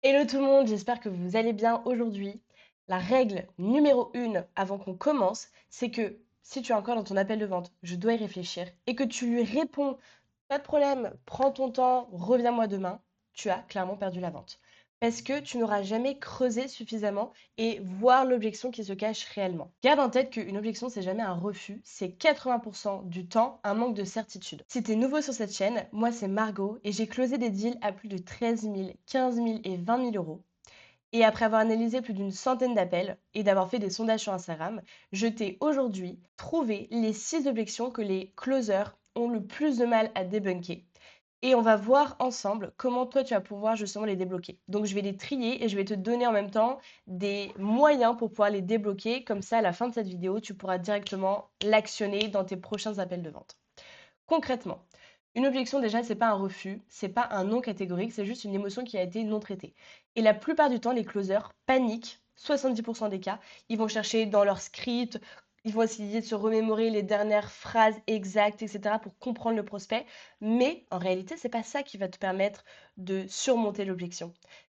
Hello tout le monde, j'espère que vous allez bien aujourd'hui. La règle numéro 1 avant qu'on commence, c'est que si tu es encore dans ton appel de vente, je dois y réfléchir, et que tu lui réponds, pas de problème, prends ton temps, reviens-moi demain, tu as clairement perdu la vente. Parce que tu n'auras jamais creusé suffisamment et voir l'objection qui se cache réellement. Garde en tête qu'une objection, c'est jamais un refus, c'est 80% du temps un manque de certitude. Si tu es nouveau sur cette chaîne, moi c'est Margot et j'ai closé des deals à plus de 13 000, 15 000 et 20 000 euros. Et après avoir analysé plus d'une centaine d'appels et d'avoir fait des sondages sur Instagram, je t'ai aujourd'hui trouvé les 6 objections que les closers ont le plus de mal à débunker. Et on va voir ensemble comment toi tu vas pouvoir justement les débloquer. Donc je vais les trier et je vais te donner en même temps des moyens pour pouvoir les débloquer. Comme ça, à la fin de cette vidéo, tu pourras directement l'actionner dans tes prochains appels de vente. Concrètement, une objection déjà, c'est pas un refus, c'est pas un non catégorique, c'est juste une émotion qui a été non traitée. Et la plupart du temps, les closers paniquent, 70% des cas, ils vont chercher dans leur script, ils vont essayer de se remémorer les dernières phrases exactes, etc. pour comprendre le prospect. Mais en réalité, c'est pas ça qui va te permettre de surmonter l'objection.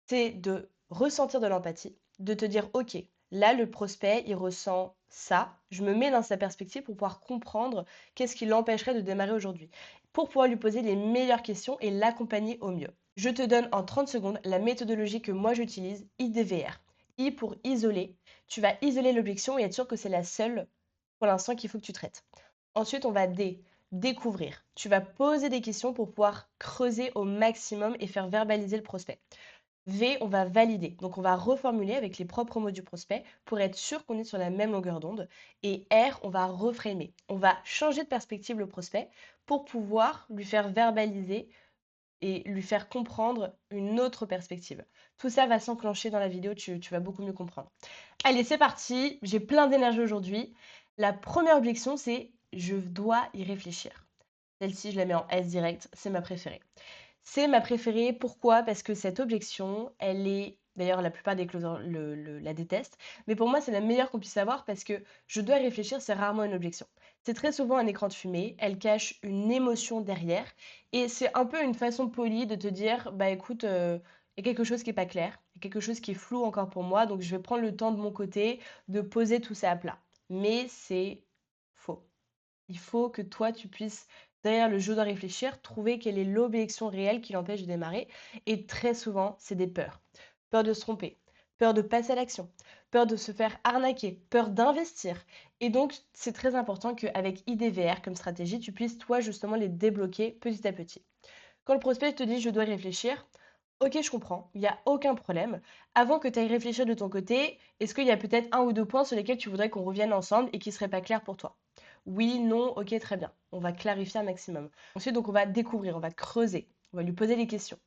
C'est de ressentir de l'empathie, de te dire, OK, là, le prospect, il ressent ça, je me mets dans sa perspective pour pouvoir comprendre qu'est-ce qui l'empêcherait de démarrer aujourd'hui, pour pouvoir lui poser les meilleures questions et l'accompagner au mieux. Je te donne en 30 secondes la méthodologie que moi j'utilise, IDVR. I pour isoler. Tu vas isoler l'objection et être sûr que c'est la seule pour l'instant qu'il faut que tu traites. Ensuite, on va découvrir. Tu vas poser des questions pour pouvoir creuser au maximum et faire verbaliser le prospect. V, on va valider. Donc, on va reformuler avec les propres mots du prospect pour être sûr qu'on est sur la même longueur d'onde. Et R, on va reframer. On va changer de perspective le prospect pour pouvoir lui faire verbaliser et lui faire comprendre une autre perspective. Tout ça va s'enclencher dans la vidéo, tu vas beaucoup mieux comprendre. Allez, c'est parti. J'ai plein d'énergie aujourd'hui. La première objection, c'est je dois y réfléchir. Celle-ci, je la mets en S direct, c'est ma préférée. C'est ma préférée. Pourquoi? Parce que cette objection, elle est d'ailleurs la plupart des closers la détestent, mais pour moi, c'est la meilleure qu'on puisse avoir parce que je dois réfléchir, c'est rarement une objection. C'est très souvent un écran de fumée, elle cache une émotion derrière et c'est un peu une façon polie de te dire: «Bah, écoute, il y a quelque chose qui est pas clair, il y a quelque chose qui est flou encore pour moi, donc je vais prendre le temps de mon côté de poser tout ça à plat». Mais c'est faux. Il faut que toi, tu puisses, derrière le jeu de réfléchir, trouver quelle est l'objection réelle qui l'empêche de démarrer. Et très souvent, c'est des peurs. Peur de se tromper, peur de passer à l'action, peur de se faire arnaquer, peur d'investir. Et donc, c'est très important qu'avec IDVR comme stratégie, tu puisses, toi, justement, les débloquer petit à petit. Quand le prospect te dit je dois réfléchir, ok, je comprends, il n'y a aucun problème. Avant que tu ailles réfléchir de ton côté, est-ce qu'il y a peut-être un ou deux points sur lesquels tu voudrais qu'on revienne ensemble et qui ne seraient pas clairs pour toi? Oui, non, ok, très bien. On va clarifier un maximum. Ensuite, donc, on va découvrir, on va creuser, on va lui poser des questions.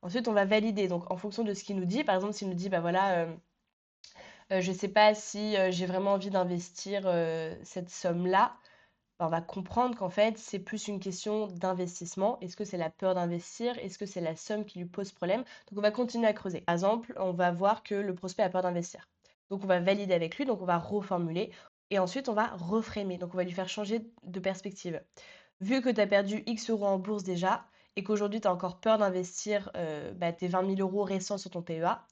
Ensuite, on va valider. Donc, en fonction de ce qu'il nous dit, par exemple, s'il nous dit, bah voilà, je ne sais pas si j'ai vraiment envie d'investir cette somme-là, bah, on va comprendre qu'en fait, c'est plus une question d'investissement. Est-ce que c'est la peur d'investir? Est-ce que c'est la somme qui lui pose problème? Donc, on va continuer à creuser. Par exemple, on va voir que le prospect a peur d'investir. Donc, on va valider avec lui, donc on va reformuler. Et ensuite, on va reframer. Donc, on va lui faire changer de perspective. Vu que tu as perdu X euros en bourse déjà et qu'aujourd'hui, tu as encore peur d'investir bah, tes 20 000 euros restants sur ton PEA,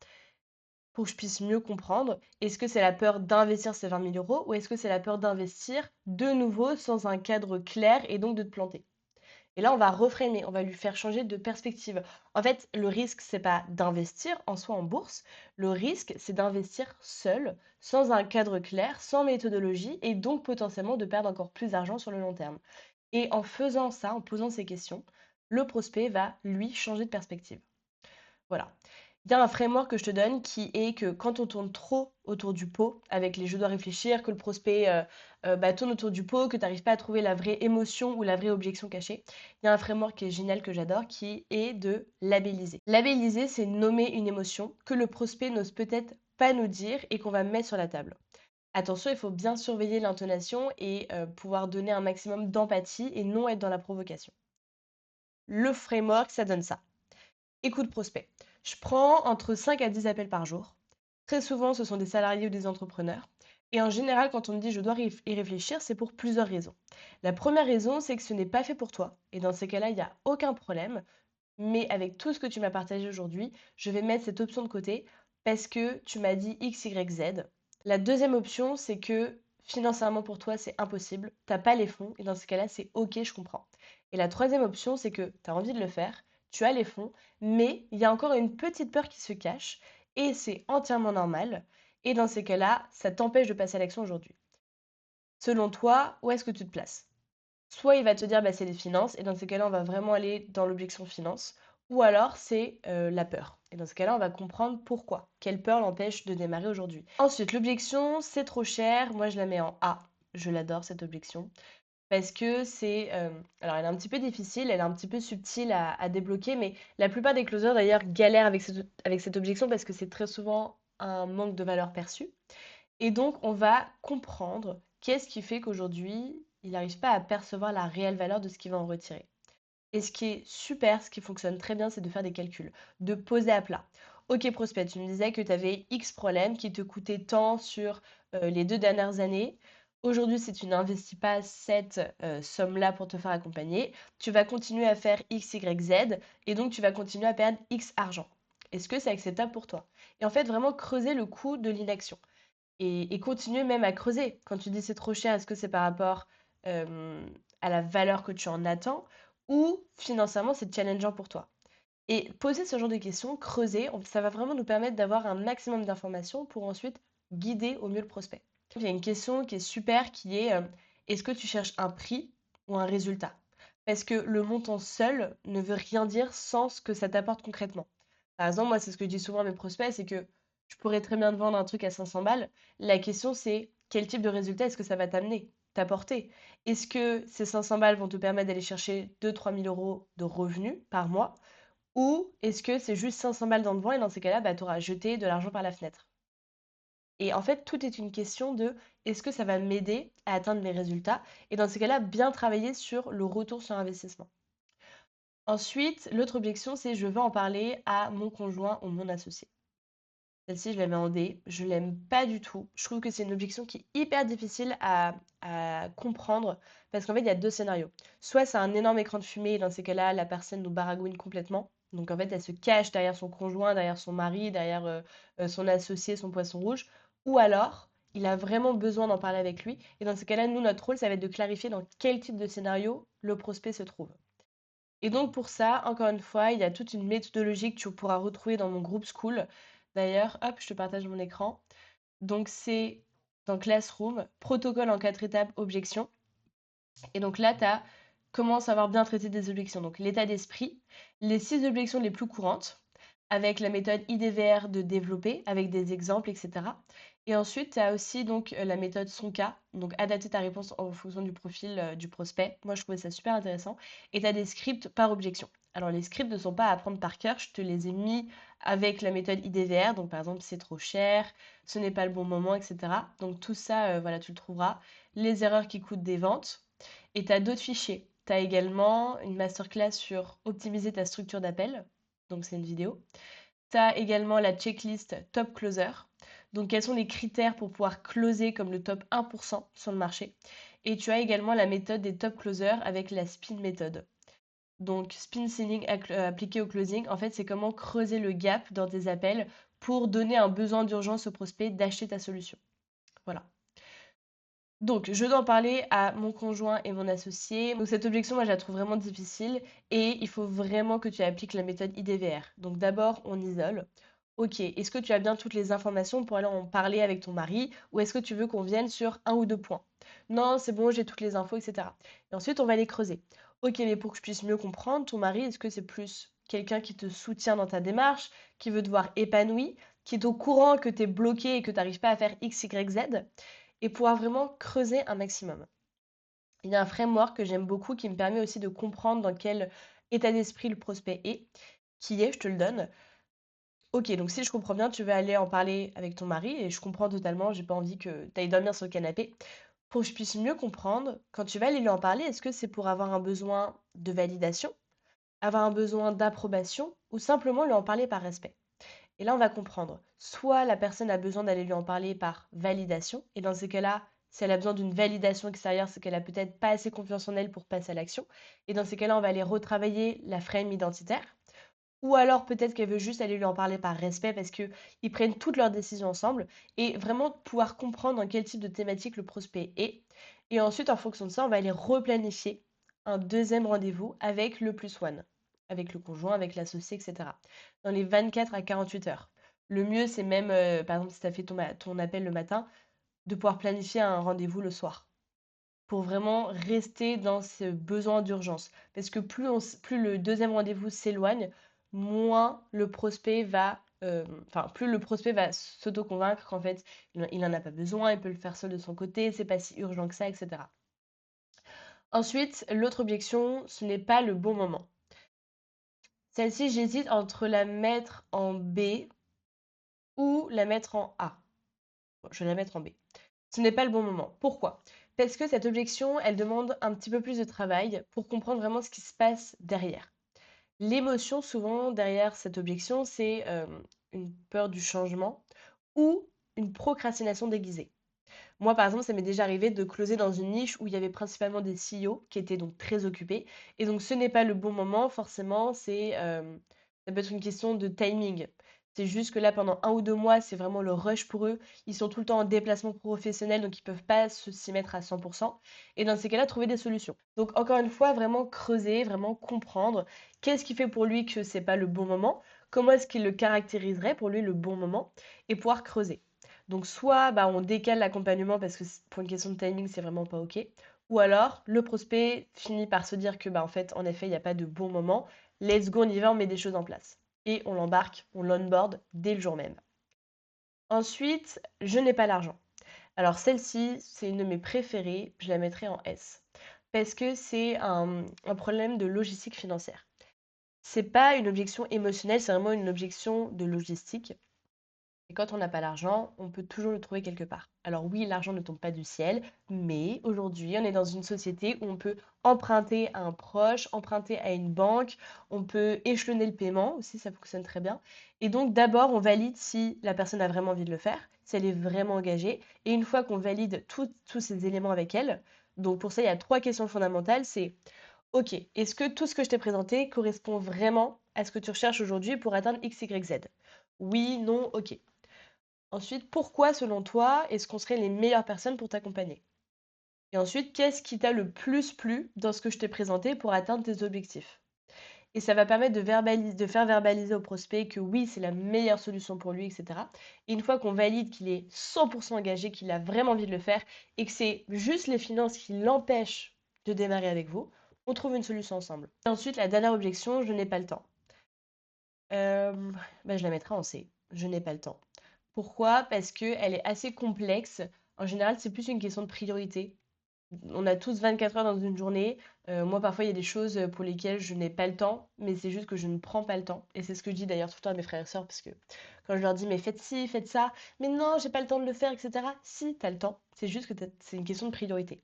pour que je puisse mieux comprendre, est-ce que c'est la peur d'investir ces 20 000 euros ou est-ce que c'est la peur d'investir de nouveau sans un cadre clair et donc de te planter? Et là, on va reframer, on va lui faire changer de perspective. En fait, le risque, c'est pas d'investir en soi en bourse. Le risque, c'est d'investir seul, sans un cadre clair, sans méthodologie et donc potentiellement de perdre encore plus d'argent sur le long terme. Et en faisant ça, en posant ces questions, le prospect va, lui, changer de perspective. Voilà. Il y a un framework que je te donne qui est que quand on tourne trop autour du pot, avec les «je dois réfléchir», que le prospect bah, tourne autour du pot, que tu n'arrives pas à trouver la vraie émotion ou la vraie objection cachée, il y a un framework qui est génial que j'adore qui est de labelliser. Labelliser, c'est nommer une émotion que le prospect n'ose peut-être pas nous dire et qu'on va mettre sur la table. Attention, il faut bien surveiller l'intonation et pouvoir donner un maximum d'empathie et non être dans la provocation. Le framework, ça donne ça. Écoute prospect. Je prends entre 5 à 10 appels par jour. Très souvent, ce sont des salariés ou des entrepreneurs. Et en général, quand on me dit je dois y réfléchir, c'est pour plusieurs raisons. La première raison, c'est que ce n'est pas fait pour toi. Et dans ces cas-là, il n'y a aucun problème. mais avec tout ce que tu m'as partagé aujourd'hui, je vais mettre cette option de côté parce que tu m'as dit X, Y, Z. La deuxième option, c'est que financièrement pour toi, c'est impossible, t'as pas les fonds, et dans ce cas-là, c'est OK, je comprends. Et la troisième option, c'est que tu as envie de le faire, tu as les fonds, mais il y a encore une petite peur qui se cache, et c'est entièrement normal. Et dans ces cas-là, ça t'empêche de passer à l'action aujourd'hui. Selon toi, où est-ce que tu te places? Soit il va te dire bah, c'est les finances, et dans ces cas-là, on va vraiment aller dans l'objection finance, ou alors c'est la peur. Et dans ce cas-là, on va comprendre pourquoi. Quelle peur l'empêche de démarrer aujourd'hui. Ensuite, l'objection, c'est trop cher. Moi, je la mets en A. Je l'adore, cette objection. Parce que c'est... alors, elle est un petit peu difficile, elle est un petit peu subtile à débloquer, mais la plupart des closers, d'ailleurs, galèrent avec cette objection parce que c'est très souvent un manque de valeur perçue. Et donc, on va comprendre qu'est-ce qui fait qu'aujourd'hui, il n'arrive pas à percevoir la réelle valeur de ce qu'il va en retirer. Et ce qui est super, ce qui fonctionne très bien, c'est de faire des calculs, de poser à plat. Ok, prospect, tu me disais que tu avais X problèmes qui te coûtaient tant sur les 2 dernières années. Aujourd'hui, si tu n'investis pas cette somme-là pour te faire accompagner, tu vas continuer à faire X, Y, Z et donc tu vas continuer à perdre X argent. Est-ce que c'est acceptable pour toi? Et en fait, vraiment creuser le coût de l'inaction et continuer même à creuser. Quand tu dis c'est trop cher, est-ce que c'est par rapport euh, à la valeur que tu en attends ou financièrement c'est challengeant pour toi? Et poser ce genre de questions, creuser, ça va vraiment nous permettre d'avoir un maximum d'informations pour ensuite guider au mieux le prospect. Il y a une question qui est super qui est est-ce que tu cherches un prix ou un résultat? Parce que le montant seul ne veut rien dire sans ce que ça t'apporte concrètement. Par exemple, moi, c'est ce que je dis souvent à mes prospects, c'est que je pourrais très bien te vendre un truc à 500 balles. La question, c'est quel type de résultat est-ce que ça va t'amener, t'apporter? Est-ce que ces 500 balles vont te permettre d'aller chercher 2 000 à 3 000 € de revenus par mois? Ou est-ce que c'est juste 500 balles dans le vent et dans ces cas-là, bah, tu auras jeté de l'argent par la fenêtre? Et en fait, tout est une question de est-ce que ça va m'aider à atteindre mes résultats? Et dans ces cas-là, bien travailler sur le retour sur investissement. Ensuite, l'autre objection, c'est je veux en parler à mon conjoint ou mon associé. Celle-ci, je la mets en D. Je l'aime pas du tout. Je trouve que c'est une objection qui est hyper difficile à comprendre parce qu'en fait, il y a deux scénarios. Soit c'est un énorme écran de fumée et dans ces cas-là, la personne nous baragouine complètement. Donc en fait, elle se cache derrière son conjoint, derrière son mari, derrière son associé, son poisson rouge. Ou alors, il a vraiment besoin d'en parler avec lui. Et dans ces cas-là, nous, notre rôle, ça va être de clarifier dans quel type de scénario le prospect se trouve. Et donc pour ça, encore une fois, il y a toute une méthodologie que tu pourras retrouver dans mon groupe School. D'ailleurs, hop, je te partage mon écran. Donc c'est dans Classroom, protocole en 4 étapes, objection. Et donc là, tu as comment savoir bien traiter des objections. Donc l'état d'esprit, les 6 objections les plus courantes, avec la méthode IDVR de développer, avec des exemples, etc. Et ensuite, tu as aussi donc la méthode Sonka, donc adapter ta réponse en fonction du profil du prospect. Moi, je trouvais ça super intéressant. Et tu as des scripts par objection. Alors, les scripts ne sont pas à apprendre par cœur, je te les ai mis avec la méthode IDVR. Donc, par exemple, c'est trop cher, ce n'est pas le bon moment, etc. Donc, tout ça, voilà, tu le trouveras. Les erreurs qui coûtent des ventes. Et tu as d'autres fichiers. Tu as également une masterclass sur optimiser ta structure d'appel. Donc, c'est une vidéo. Tu as également la checklist Top Closer. Donc, quels sont les critères pour pouvoir closer comme le top 1% sur le marché. Et tu as également la méthode des top closers avec la spin méthode. Donc, spin selling appliqué au closing, en fait, c'est comment creuser le gap dans tes appels pour donner un besoin d'urgence au prospect d'acheter ta solution. Voilà. Donc, je dois en parler à mon conjoint et mon associé. Donc, cette objection, moi, je la trouve vraiment difficile et il faut vraiment que tu appliques la méthode IDVR. Donc, d'abord, on isole. Ok, est-ce que tu as bien toutes les informations pour aller en parler avec ton mari ou est-ce que tu veux qu'on vienne sur un ou deux points? Non, c'est bon, j'ai toutes les infos, etc. Et ensuite, on va les creuser. Ok, mais pour que je puisse mieux comprendre, ton mari, est-ce que c'est plus quelqu'un qui te soutient dans ta démarche, qui veut te voir épanoui, qui est au courant que tu es bloqué et que tu n'arrives pas à faire X, Y, Z? Et pouvoir vraiment creuser un maximum. Il y a un framework que j'aime beaucoup qui me permet aussi de comprendre dans quel état d'esprit le prospect est, qui est, je te le donne. Ok, donc si je comprends bien, tu veux aller en parler avec ton mari, et je comprends totalement, j'ai pas envie que tu ailles dormir sur le canapé. Pour que je puisse mieux comprendre, quand tu vas aller lui en parler, est-ce que c'est pour avoir un besoin de validation, avoir un besoin d'approbation, ou simplement lui en parler par respect? Et là, on va comprendre. Soit la personne a besoin d'aller lui en parler par validation, et dans ces cas-là, si elle a besoin d'une validation extérieure, c'est qu'elle a peut-être pas assez confiance en elle pour passer à l'action. Et dans ces cas-là, on va aller retravailler la frame identitaire. ou alors peut-être qu'elle veut juste aller lui en parler par respect parce qu'ils prennent toutes leurs décisions ensemble et vraiment pouvoir comprendre dans quel type de thématique le prospect est. Et ensuite, en fonction de ça, on va aller replanifier un deuxième rendez-vous avec le plus one, avec le conjoint, avec l'associé, etc. Dans les 24 à 48 heures. Le mieux, c'est même, par exemple, si tu as fait ton appel le matin, de pouvoir planifier un rendez-vous le soir pour vraiment rester dans ce besoin d'urgence. Parce que plus le deuxième rendez-vous s'éloigne, moins le prospect va, enfin, plus le prospect va s'auto-convaincre qu'en fait, il n'en a pas besoin, il peut le faire seul de son côté, c'est pas si urgent que ça, etc. Ensuite, l'autre objection, ce n'est pas le bon moment. Celle-ci, j'hésite entre la mettre en B ou la mettre en A. Bon, je vais la mettre en B. Ce n'est pas le bon moment. Pourquoi? Parce que cette objection, elle demande un petit peu plus de travail pour comprendre vraiment ce qui se passe derrière. L'émotion, souvent, derrière cette objection, c'est une peur du changement ou une procrastination déguisée. Moi, par exemple, ça m'est déjà arrivé de closer dans une niche où il y avait principalement des CEO qui étaient donc très occupés. Et donc, ce n'est pas le bon moment, forcément, ça peut être une question de timing. C'est juste que là, pendant 1 ou 2 mois, c'est vraiment le rush pour eux. Ils sont tout le temps en déplacement professionnel, donc ils peuvent pas s'y mettre à 100%. Et dans ces cas-là, trouver des solutions. Donc, encore une fois, vraiment creuser, vraiment comprendre qu'est-ce qui fait pour lui que c'est pas le bon moment, comment est-ce qu'il le caractériserait pour lui le bon moment, et pouvoir creuser. Donc soit bah, on décale l'accompagnement parce que pour une question de timing, c'est vraiment pas OK. Ou alors le prospect finit par se dire que bah, en fait, en effet, il n'y a pas de bon moment. Let's go, on y va, on met des choses en place. Et on l'embarque, on l'onboard dès le jour même. Ensuite, je n'ai pas l'argent. Alors celle-ci, c'est une de mes préférées, je la mettrai en S. Parce que c'est un problème de logistique financière. C'est pas une objection émotionnelle, c'est vraiment une objection de logistique. Et quand on n'a pas l'argent, on peut toujours le trouver quelque part. Alors oui, l'argent ne tombe pas du ciel, mais aujourd'hui, on est dans une société où on peut emprunter à un proche, emprunter à une banque, on peut échelonner le paiement aussi, ça fonctionne très bien. Et donc d'abord, on valide si la personne a vraiment envie de le faire, si elle est vraiment engagée. Et une fois qu'on valide tous ces éléments avec elle, donc pour ça, il y a 3 questions fondamentales. C'est, OK, est-ce que tout ce que je t'ai présenté correspond vraiment à ce que tu recherches aujourd'hui pour atteindre X, Y, Z? Oui, non, OK. Ensuite, pourquoi, selon toi, est-ce qu'on serait les meilleures personnes pour t'accompagner? Et ensuite, qu'est-ce qui t'a le plus plu dans ce que je t'ai présenté pour atteindre tes objectifs? Et ça va permettre de faire verbaliser au prospect que oui, c'est la meilleure solution pour lui, etc. Et une fois qu'on valide qu'il est 100% engagé, qu'il a vraiment envie de le faire et que c'est juste les finances qui l'empêchent de démarrer avec vous, on trouve une solution ensemble. Et ensuite, la dernière objection, je n'ai pas le temps. Euh, je la mettrai en C. Je n'ai pas le temps. Pourquoi? Parce qu'elle est assez complexe. En général, c'est plus une question de priorité. On a tous 24 heures dans une journée. Moi, parfois, il y a des choses pour lesquelles je n'ai pas le temps, mais c'est juste que je ne prends pas le temps. Et c'est ce que je dis d'ailleurs tout le temps à mes frères et sœurs, parce que quand je leur dis, mais faites ci, faites ça, mais non, j'ai pas le temps de le faire, etc. Si, tu as le temps. C'est juste que c'est une question de priorité.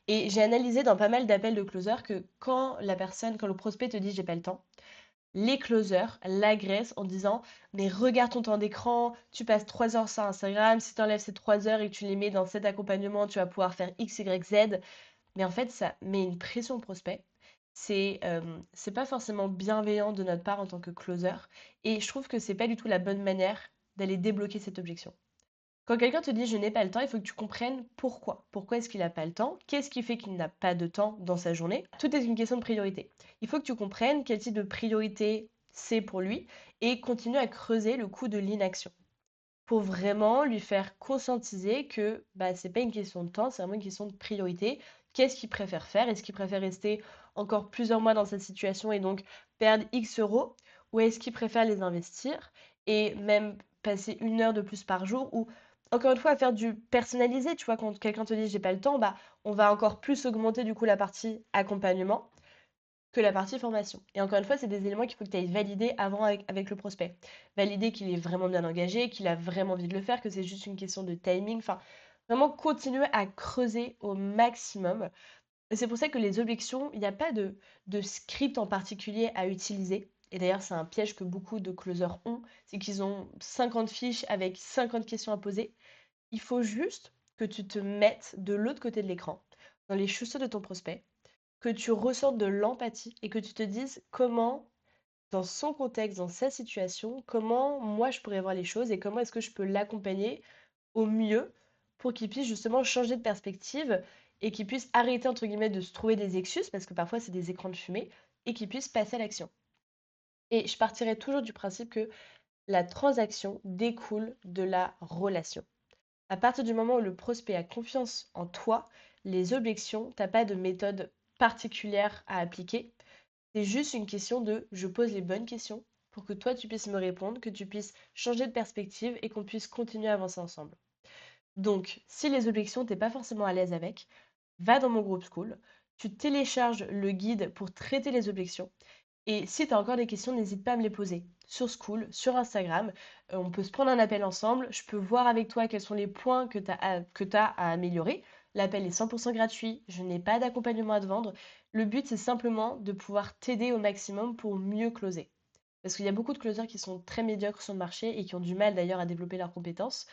Et j'ai analysé dans pas mal d'appels de closers que quand le prospect te dit, j'ai pas le temps, les closers l'agressent en disant mais regarde ton temps d'écran, tu passes 3 heures sur Instagram, si tu enlèves ces 3 heures et que tu les mets dans cet accompagnement, tu vas pouvoir faire X, Y, Z. Mais en fait, ça met une pression au prospect. C'est pas forcément bienveillant de notre part en tant que closer. Et je trouve que c'est pas du tout la bonne manière d'aller débloquer cette objection. Quand quelqu'un te dit je n'ai pas le temps, il faut que tu comprennes pourquoi. Pourquoi est-ce qu'il n'a pas le temps? Qu'est-ce qui fait qu'il n'a pas de temps dans sa journée? Tout est une question de priorité. Il faut que tu comprennes quel type de priorité c'est pour lui et continue à creuser le coût de l'inaction pour vraiment lui faire conscientiser que bah, c'est pas une question de temps, c'est vraiment une question de priorité. Qu'est-ce qu'il préfère faire? Est-ce qu'il préfère rester encore plusieurs mois dans cette situation et donc perdre X euros? Ou est-ce qu'il préfère les investir et même passer 1 heure de plus par jour ou encore une fois faire du personnalisé, tu vois, quand quelqu'un te dit j'ai pas le temps, bah on va encore plus augmenter du coup la partie accompagnement que la partie formation. Et encore une fois, c'est des éléments qu'il faut que tu ailles valider avant avec le prospect. Valider qu'il est vraiment bien engagé, qu'il a vraiment envie de le faire, que c'est juste une question de timing. Enfin, vraiment continuer à creuser au maximum. Et c'est pour ça que les objections, il n'y a pas de script en particulier à utiliser. Et d'ailleurs, c'est un piège que beaucoup de closers ont, c'est qu'ils ont 50 fiches avec 50 questions à poser. Il faut juste que tu te mettes de l'autre côté de l'écran, dans les chaussures de ton prospect, que tu ressentes de l'empathie et que tu te dises comment, dans son contexte, dans sa situation, comment moi je pourrais voir les choses et comment est-ce que je peux l'accompagner au mieux pour qu'il puisse justement changer de perspective et qu'il puisse arrêter entre guillemets de se trouver des excuses parce que parfois c'est des écrans de fumée et qu'il puisse passer à l'action. Et je partirai toujours du principe que la transaction découle de la relation. À partir du moment où le prospect a confiance en toi, les objections, t'as pas de méthode particulière à appliquer. C'est juste une question de je pose les bonnes questions pour que toi tu puisses me répondre, que tu puisses changer de perspective et qu'on puisse continuer à avancer ensemble. Donc, si les objections, t'es pas forcément à l'aise avec, va dans mon groupe school, tu télécharges le guide pour traiter les objections et si tu as encore des questions, n'hésite pas à me les poser sur School, sur Instagram. On peut se prendre un appel ensemble. Je peux voir avec toi quels sont les points que tu as à améliorer. L'appel est 100% gratuit. Je n'ai pas d'accompagnement à te vendre. Le but, c'est simplement de pouvoir t'aider au maximum pour mieux closer. Parce qu'il y a beaucoup de closers qui sont très médiocres sur le marché et qui ont du mal d'ailleurs à développer leurs compétences.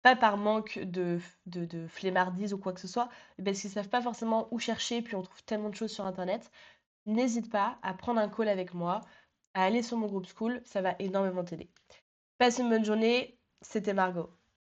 Pas par manque de flemmardise ou quoi que ce soit, mais parce qu'ils ne savent pas forcément où chercher, puis on trouve tellement de choses sur Internet. N'hésite pas à prendre un call avec moi, à aller sur mon groupe school, ça va énormément t'aider. Passe une bonne journée, c'était Margot.